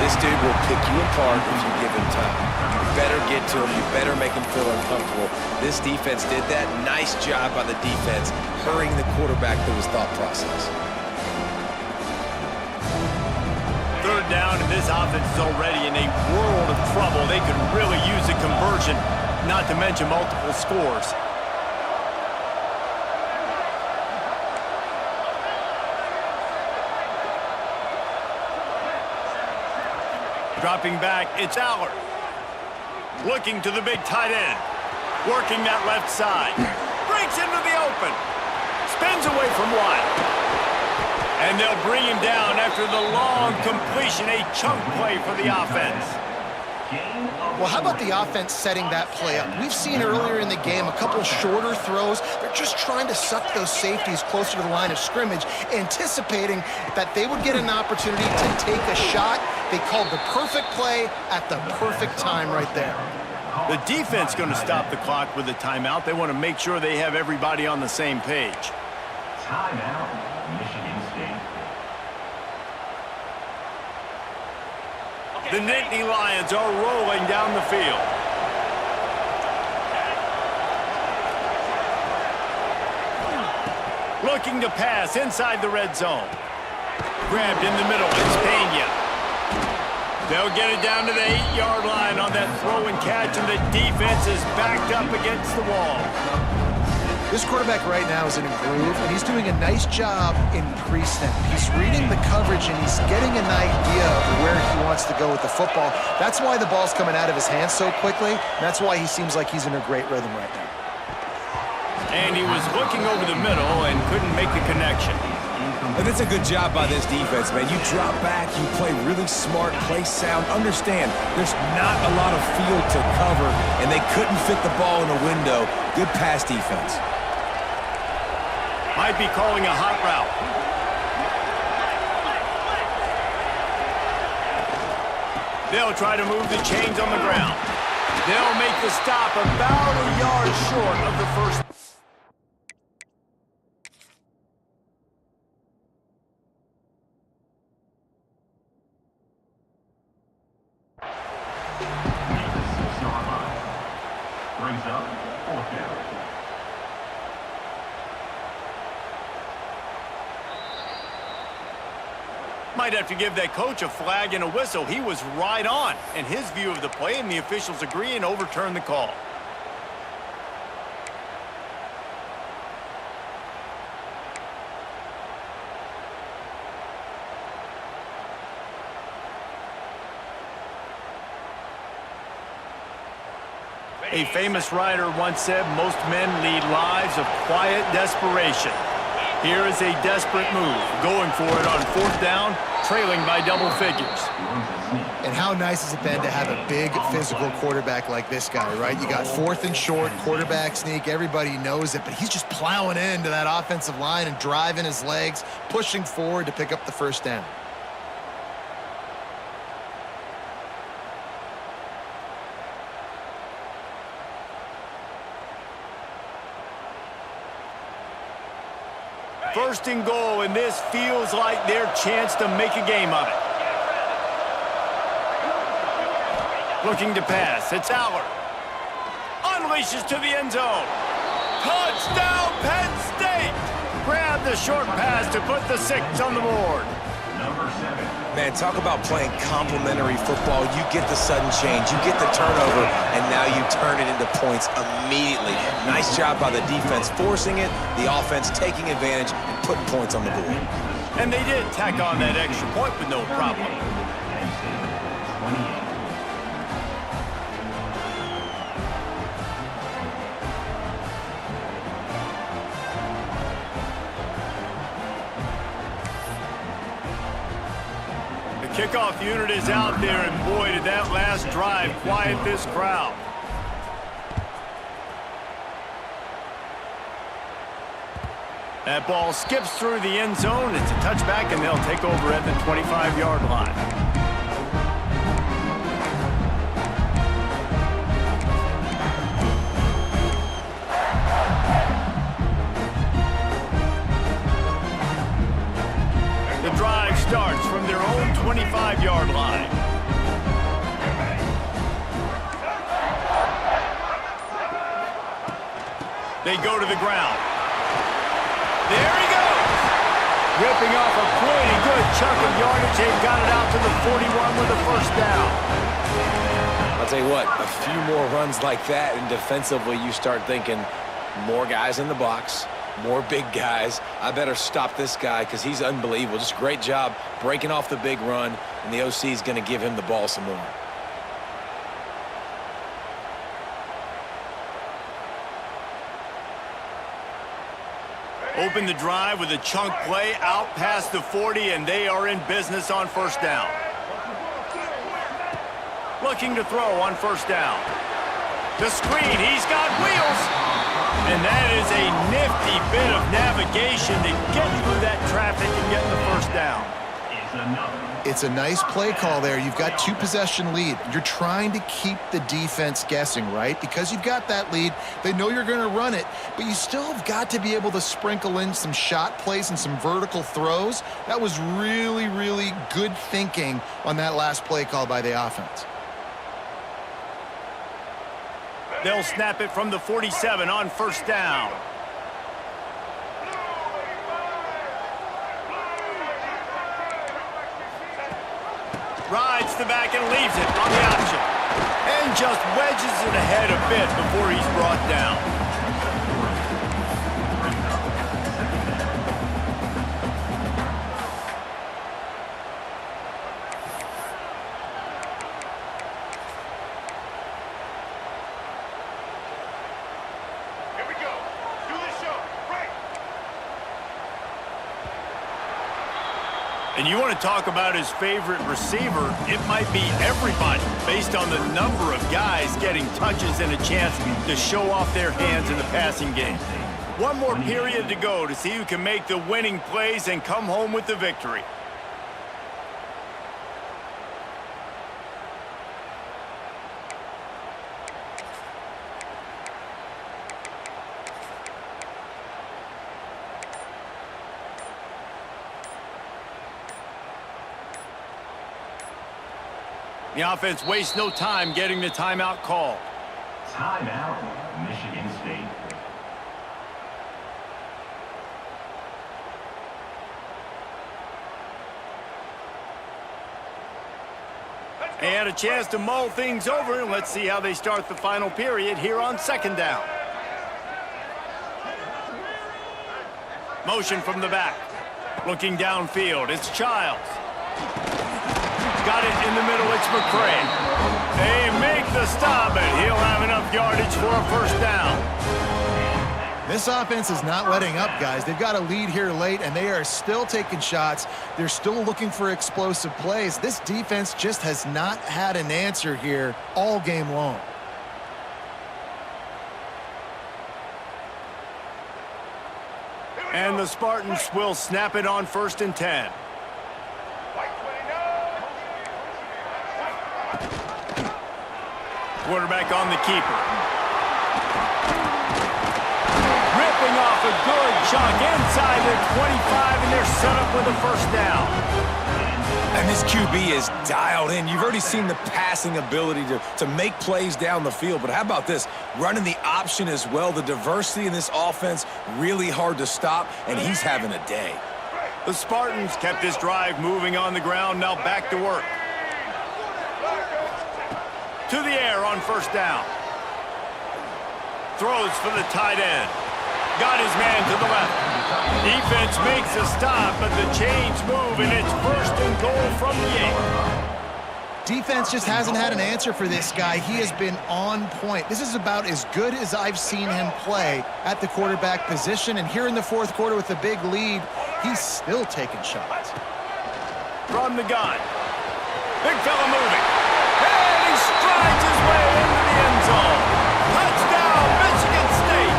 This dude will pick you apart if you give him time. You better get to him. You better make him feel uncomfortable. This defense did that. Nice job by the defense, hurrying the quarterback through his thought process. Third down, and this offense is already in a world of trouble. They could really use a conversion, not to mention multiple scores. Dropping back, it's Aller. Looking to the big tight end. Working that left side. Breaks into the open. Spins away from one. And they'll bring him down after the long completion, a chunk play for the offense. Well, how about the offense setting that play up? We've seen earlier in the game a couple shorter throws. They're just trying to suck those safeties closer to the line of scrimmage, anticipating that they would get an opportunity to take a shot. They called the perfect play at the perfect time right there. The defense going to stop the clock with a timeout. They want to make sure they have everybody on the same page. Timeout, Michigan State. The Nittany Lions are rolling down the field. Looking to pass inside the red zone. Grabbed in the middle, it's Pena. They'll get it down to the 8-yard line on that throw and catch, and the defense is backed up against the wall. This quarterback right now is in a groove, and he's doing a nice job in pre-snap. He's reading the coverage, and he's getting an idea of where he wants to go with the football. That's why the ball's coming out of his hands so quickly. That's why he seems like he's in a great rhythm right now. And he was looking over the middle and couldn't make the connection. And it's a good job by this defense, man. You drop back, you play really smart, play sound. Understand, there's not a lot of field to cover, and they couldn't fit the ball in a window. Good pass defense. Might be calling a hot route. They'll try to move the chains on the ground. They'll make the stop about a yard short of the first. Brings up 4th down. Might have to give that coach a flag and a whistle. He was right on in his view of the play, and the officials agree and overturn the call. A famous writer once said, most men lead lives of quiet desperation. Here is a desperate move, going for it on 4th down, trailing by double figures. And how nice has it been to have a big physical quarterback like this guy, right? You got 4th and short, quarterback sneak, everybody knows it, but he's just plowing into that offensive line and driving his legs, pushing forward to pick up the 1st down. First and goal, and this feels like their chance to make a game of it. Looking to pass, it's Aller. unleashes to the end zone. Touchdown, Penn State! Grab the short pass to put the 6 on the board. Number 7. Man, talk about playing complementary football. You get the sudden change, you get the turnover, and now you turn it into points immediately. Nice job by the defense forcing it, the offense taking advantage and putting points on the board. And they did tack on that extra point with no problem. Penn State, 28. Kickoff unit is out there, and boy, did that last drive quiet this crowd. That ball skips through the end zone. It's a touchback, and they'll take over at the 25-yard line. The drive starts from their own 25-yard line. They go to the ground. There he goes! Ripping off a pretty good chunk of yardage. They've got it out to the 41 with a first down. I'll tell you what, a few more runs like that, and defensively you start thinking more guys in the box, more big guys. I better stop this guy because he's unbelievable. Just a great job breaking off the big run, and the OC is going to give him the ball some more. Open the drive with a chunk play out past the 40, and they are in business on first down. Looking to throw on first down. The screen, he's got wheels. And that is a nifty bit of navigation to get through that traffic and get the first down. It's a nice play call there. You've got 2-possession lead. You're trying to keep the defense guessing, right? Because you've got that lead, they know you're going to run it, but you still have got to be able to sprinkle in some shot plays and some vertical throws. That was really, really good thinking on that last play call by the offense. They'll snap it from the 47 on first down. Rides the back and leaves it on the option. And just wedges it ahead a bit before he's brought down. And you want to talk about his favorite receiver, it might be everybody, based on the number of guys getting touches and a chance to show off their hands in the passing game. One more period to go to see who can make the winning plays and come home with the victory. The offense wastes no time getting the timeout called. Timeout, Michigan State. They had a chance to mull things over, and let's see how they start the final period here on second down. Motion from the back. Looking downfield, it's Childs. Got it in the middle, it's McCray. They make the stop, and he'll have enough yardage for a first down. This offense is not letting up, guys. They've got a lead here late, and they are still taking shots. They're still looking for explosive plays. This defense just has not had an answer here all game long. And the Spartans will snap it on 1st and 10. Quarterback on the keeper. Ripping off a good chunk inside the 25, and they're set up with a first down. And this QB is dialed in. You've already seen the passing ability to make plays down the field, but how about this? Running the option as well. The diversity in this offense, really hard to stop, and he's having a day. The Spartans kept this drive moving on the ground, now back to work. To the air on first down. Throws for the tight end. Got his man to the left. Defense makes a stop, but the chains move, and it's first and goal from the 8. Defense just hasn't had an answer for this guy. He has been on point. This is about as good as I've seen him play at the quarterback position, and here in the fourth quarter with a big lead, he's still taking shots. From the gun. Big fella moving. And he strides his way into the end zone. Touchdown, Michigan State.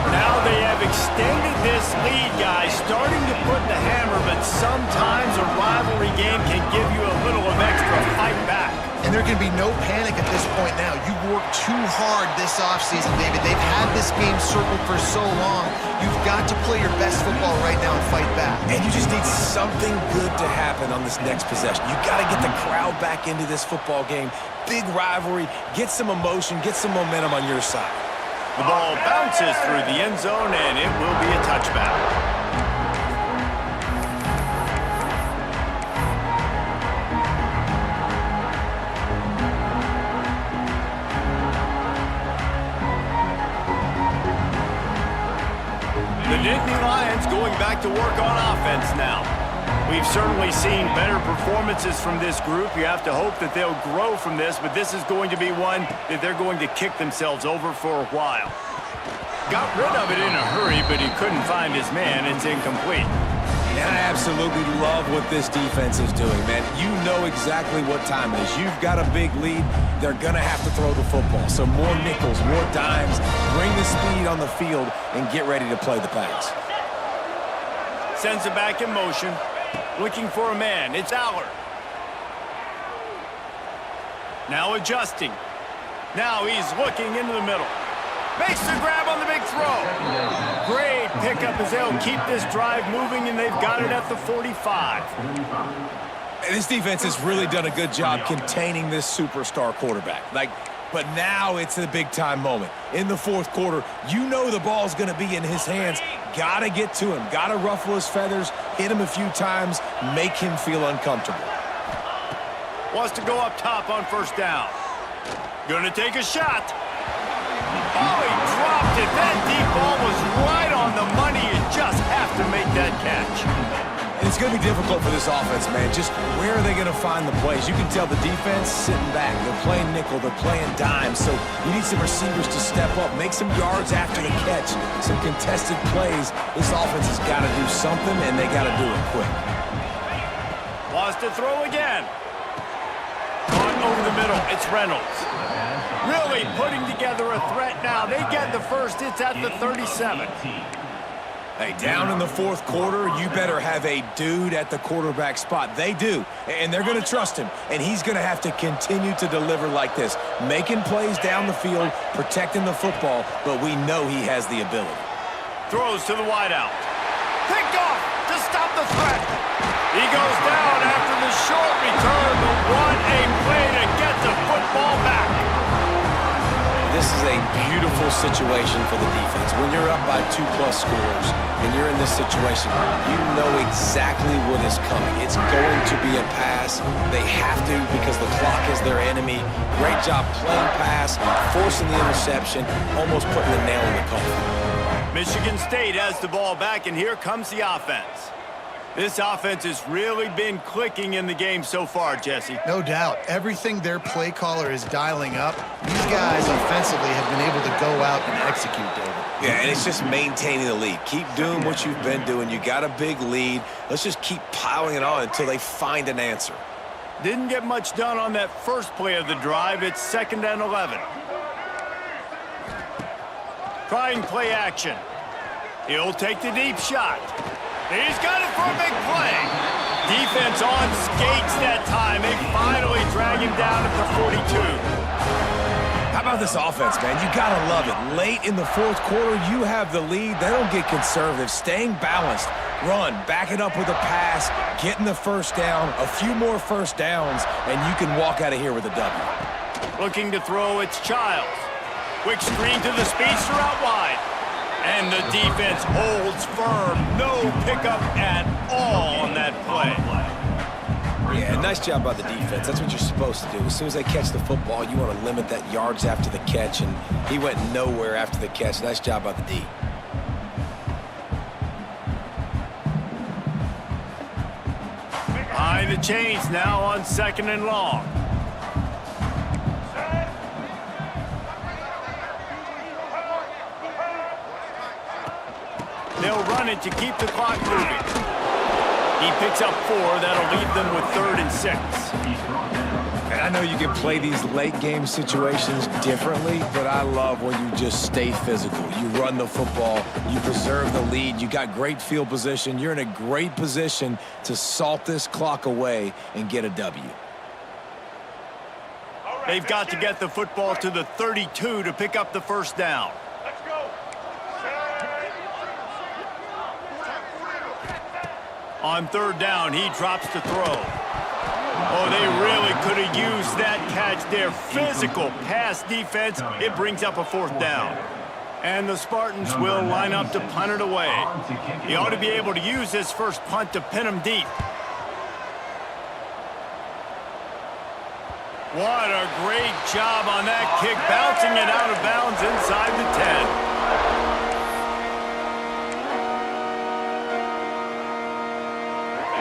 Now they have extended this lead, guys, starting to put the hammer, but sometimes a rivalry game can give you a little of extra fight back. And there can be no panic at this point now. You've worked too hard this offseason, David. They've had this game circled for so long. You've got to play your best football right now and fight back. And you just need something good to happen on this next possession. You got to get the crowd back into this football game. Big rivalry. Get some emotion. Get some momentum on your side. The ball bounces through the end zone, and it will be a touchback. The Nittany Lions going back to work on offense now. We've certainly seen better performances from this group. You have to hope that they'll grow from this, but this is going to be one that they're going to kick themselves over for a while. Got rid of it in a hurry, but he couldn't find his man. It's incomplete. And I absolutely love what this defense is doing, man. You know exactly what time it is. You've got a big lead. They're going to have to throw the football. So more nickels, more dimes. Bring the speed on the field and get ready to play the pass. Sends it back in motion. Looking for a man. It's Aller. Now adjusting. Now he's looking into the middle. Makes the grab on the big throw. Great pickup as they'll keep this drive moving, and they've got it at the 45. And this defense has really done a good job containing this superstar quarterback. But now it's a big-time moment. In the fourth quarter, you know the ball's going to be in his hands. Got to get to him. Got to ruffle his feathers, hit him a few times, make him feel uncomfortable. Wants to go up top on first down. Gonna take a shot. Oh, he dropped it. That deep ball was right on the money. You just have to make that catch. And it's going to be difficult for this offense, man. Just where are they going to find the plays? You can tell the defense sitting back. They're playing nickel. They're playing dime. So you need some receivers to step up, make some yards after the catch, some contested plays. This offense has got to do something, and they got to do it quick. Wants to throw again. Going over the middle. It's Reynolds. Really putting together a threat now. They get the first. It's at the 37. Hey, down in the fourth quarter, you better have a dude at the quarterback spot. They do, and they're going to trust him, and he's going to have to continue to deliver like this, making plays down the field, protecting the football, but we know he has the ability. Throws to the wideout. Picked off to stop the threat. He goes down after the short return, but what a play to get the football back. This is a beautiful situation for the defense. When you're up by 2+ scores and you're in this situation, you know exactly what is coming. It's going to be a pass. They have to because the clock is their enemy. Great job playing pass, forcing the interception, almost putting the nail in the coffin. Michigan State has the ball back, and here comes the offense. This offense has really been clicking in the game so far, Jesse. No doubt. Everything their play caller is dialing up, these guys offensively have been able to go out and execute, David. Yeah, and it's just maintaining the lead. Keep doing what you've been doing. You got a big lead. Let's just keep piling it on until they find an answer. Didn't get much done on that first play of the drive. It's 2nd and 11. Trying play action. He'll take the deep shot. He's got it for a big play. Defense on skates that time. They finally drag him down at the 42. How about this offense, man? You gotta love it. Late in the fourth quarter, you have the lead. They don't get conservative. Staying balanced. Run, back it up with a pass, getting the first down, a few more first downs, and you can walk out of here with a W. Looking to throw, it's Childs. Quick screen to the speedster out wide. And the defense holds firm. No pickup at all on that play. Yeah, nice job by the defense. That's what you're supposed to do. As soon as they catch the football, you want to limit that yards after the catch, and he went nowhere after the catch. Nice job by the D. Behind the chains now on 2nd and long. They'll run it to keep the clock moving. He picks up 4. That'll leave them with 3rd and 6. And I know you can play these late game situations differently, but I love when you just stay physical. You run the football, you preserve the lead, you got great field position. You're in a great position to salt this clock away and get a W. They've got to get the football to the 32 to pick up the first down. On 3rd down, he drops to throw. Oh, they really could have used that catch there. Physical pass defense. It brings up a 4th down. And the Spartans will line up to punt it away. He ought to be able to use this first punt to pin him deep. What a great job on that kick, bouncing it out of bounds inside the 10.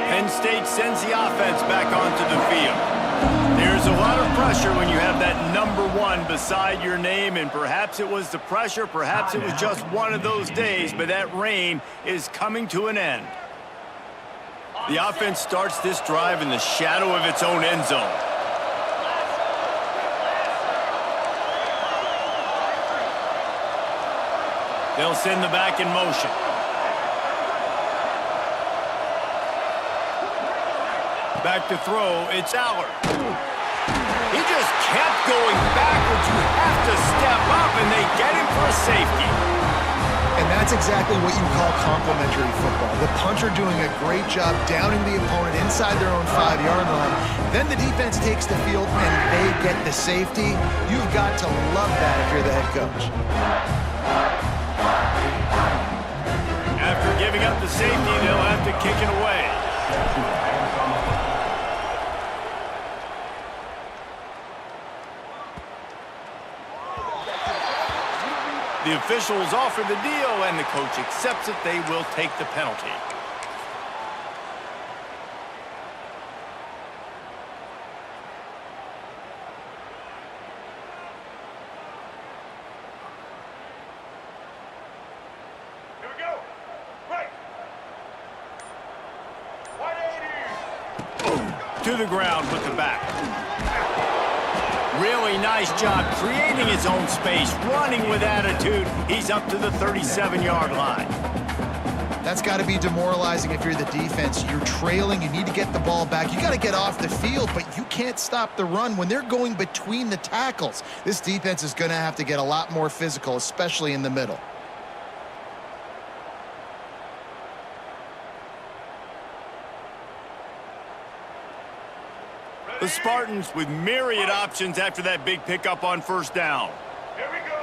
Penn State sends the offense back onto the field. There's a lot of pressure when you have that number 1 beside your name, and perhaps it was the pressure, perhaps it was just one of those days, but that rain is coming to an end. The offense starts this drive in the shadow of its own end zone. They'll send the back in motion. Back to throw, it's Aller. He just kept going backwards. You have to step up, and they get him for a safety. And that's exactly what you call complementary football. The punter doing a great job downing the opponent inside their own 5-yard line. Then the defense takes the field, and they get the safety. You've got to love that if you're the head coach. After giving up the safety, they'll have to kick it away. The officials offer the deal, and the coach accepts it. They will take the penalty. Here we go. Right. 180. To the ground with the back. Really nice job creating his own space, running with attitude. He's up to the 37-yard line. That's got to be demoralizing if you're the defense. You're trailing. You need to get the ball back. You got to get off the field, but you can't stop the run when they're going between the tackles. This defense is going to have to get a lot more physical, especially in the middle. The Spartans with myriad options after that big pickup on 1st down. Here we go.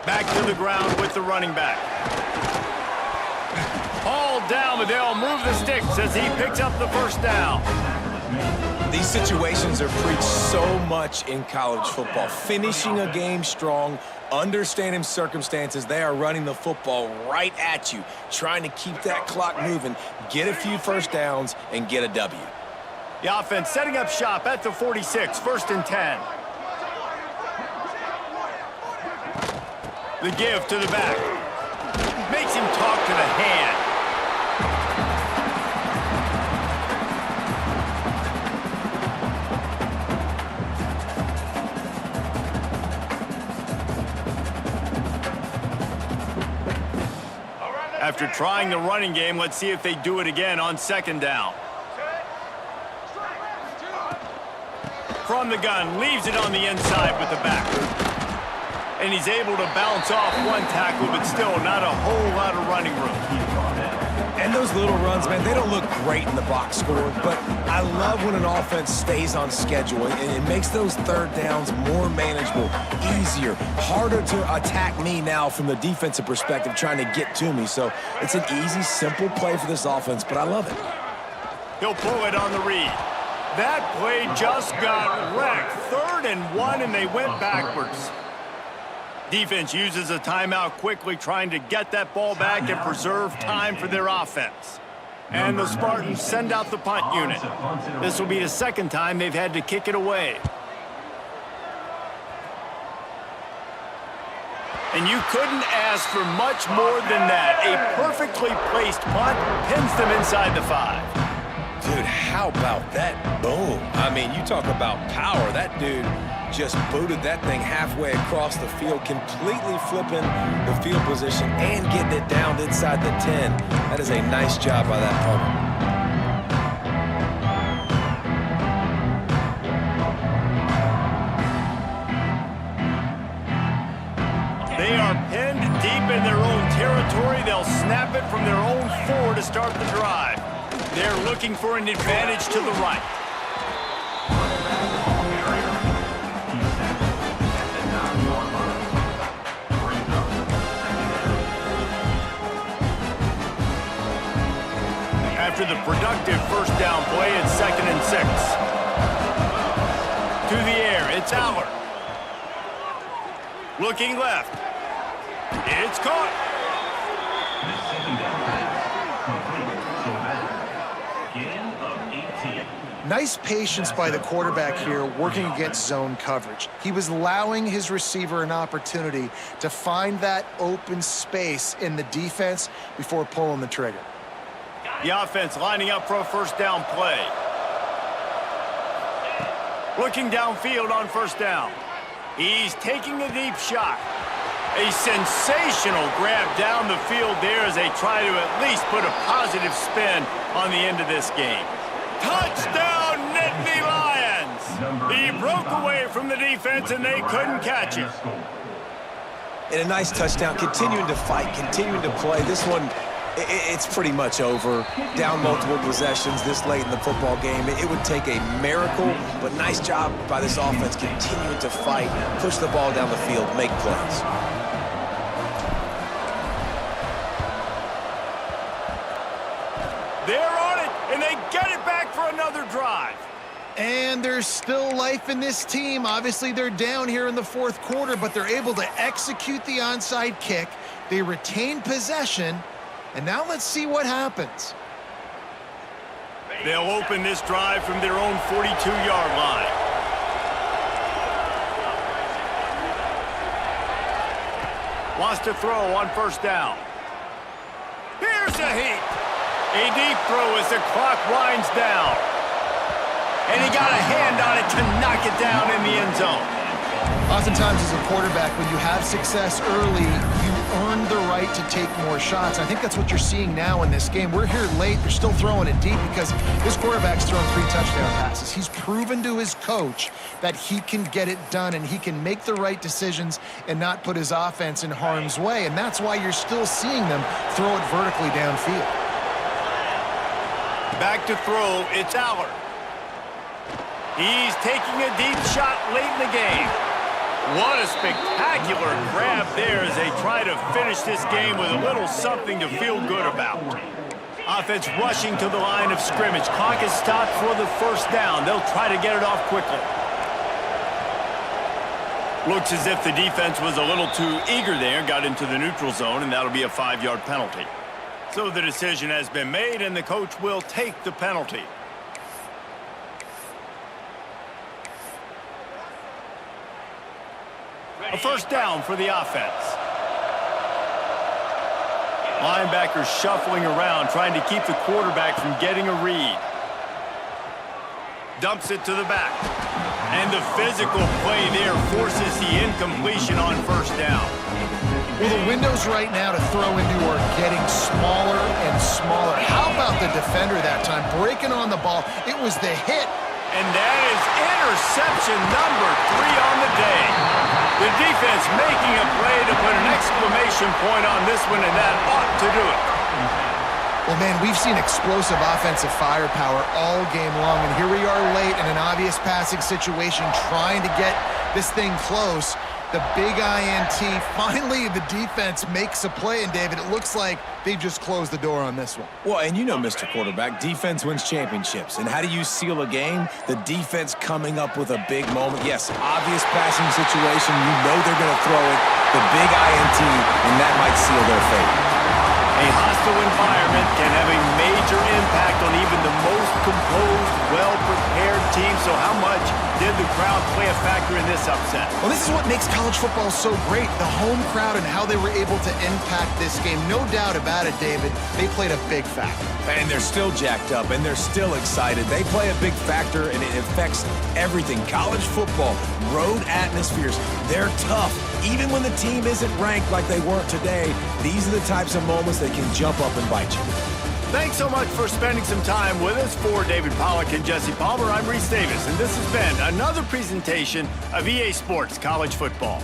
Back to the ground with the running back. Hauled down, but they'll move the sticks as he picks up the 1st down. These situations are preached so much in college football. Finishing a game strong, understanding circumstances. They are running the football right at you, trying to keep that clock moving, get a few first downs, and get a W. The offense setting up shop at the 46, 1st and 10. The give to the back. Makes him talk to the hand. After trying the running game, let's see if they do it again on 2nd down. From the gun, leaves it on the inside with the back. and he's able to bounce off one tackle, but still not a whole lot of running room. And those little runs, man, they don't look great in the box score, but I love when an offense stays on schedule, and it makes those third downs more manageable, easier, harder to attack me now from the defensive perspective trying to get to me. So it's an easy, simple play for this offense, but I love it. He'll pull it on the read. That play just got wrecked. 3rd and 1, and they went backwards. Defense uses a timeout quickly, trying to get that ball back and preserve time for their offense. And the Spartans send out the punt unit. This will be the second time they've had to kick it away. And you couldn't ask for much more than that. A perfectly placed punt pins them inside the 5. Dude, how about that boom? I mean, you talk about power. That dude just booted that thing halfway across the field, completely flipping the field position and getting it down inside the 10. That is a nice job by that punter. They are pinned deep in their own territory. They'll snap it from their own 4 to start the drive. They're looking for an advantage to the right. After the productive first down play, it's 2nd and 6. To the air, it's Aller. Looking left. It's caught. Nice patience by the quarterback here working against zone coverage. He was allowing his receiver an opportunity to find that open space in the defense before pulling the trigger. The offense lining up for a first down play. Looking downfield on first down. He's taking a deep shot. A sensational grab down the field there as they try to at least put a positive spin on the end of this game. Touchdown, Nittany Lions! He broke away from the defense and they couldn't catch it. And a nice touchdown, continuing to fight, continuing to play. This one, it's pretty much over. Down multiple possessions this late in the football game. It would take a miracle, but nice job by this offense continuing to fight, push the ball down the field, make plays. They're on it, and they get it back for another drive. And there's still life in this team. Obviously, they're down here in the 4th quarter, but they're able to execute the onside kick. They retain possession. And now let's see what happens. They'll open this drive from their own 42-yard line. Wants to throw on first down. Here's a heat. A deep throw as the clock winds down. And he got a hand on it to knock it down in the end zone. Oftentimes as a quarterback, when you have success early, you earn the right to take more shots. I think that's what you're seeing now in this game. We're here late. They're still throwing it deep because this quarterback's thrown 3 touchdown passes. He's proven to his coach that he can get it done and he can make the right decisions and not put his offense in harm's way. And that's why you're still seeing them throw it vertically downfield. Back to throw, it's Aller. He's taking a deep shot late in the game. What a spectacular grab there as they try to finish this game with a little something to feel good about. Offense rushing to the line of scrimmage. Clock is stopped for the first down. They'll try to get it off quickly. Looks as if the defense was a little too eager there, got into the neutral zone, and that'll be a 5-yard penalty. So the decision has been made, and the coach will take the penalty. A first down for the offense. Linebackers shuffling around, trying to keep the quarterback from getting a read. Dumps it to the back. And the physical play there forces the incompletion on first down. Well, the windows right now to throw into are getting smaller and smaller. How about the defender that time? Breaking on the ball. It was the hit. And that is interception number 3 on the day. The defense making a play to put an exclamation point on this one, and that ought to do it. Well, man, we've seen explosive offensive firepower all game long, and here we are late in an obvious passing situation trying to get this thing close. The big INT, finally the defense makes a play, and David, it looks like they've just closed the door on this one. Well, and you know, Mr. Quarterback, defense wins championships. And how do you seal a game? The defense coming up with a big moment. Yes, obvious passing situation. You know they're going to throw it. The big INT, and that might seal their fate. A hostile environment can have a major impact on even the most composed, well-prepared team. So how much did the crowd play a factor in this upset? Well, this is what makes college football so great. The home crowd and how they were able to impact this game. No doubt about it, David. They played a big factor. And they're still jacked up, and they're still excited. They play a big factor, and it affects everything. College football, road atmospheres, they're tough. Even when the team isn't ranked like they weren't today, these are the types of moments that can jump up and bite you. Thanks so much for spending some time with us. For David Pollack and Jesse Palmer, I'm Reese Davis, and this has been another presentation of EA Sports College Football.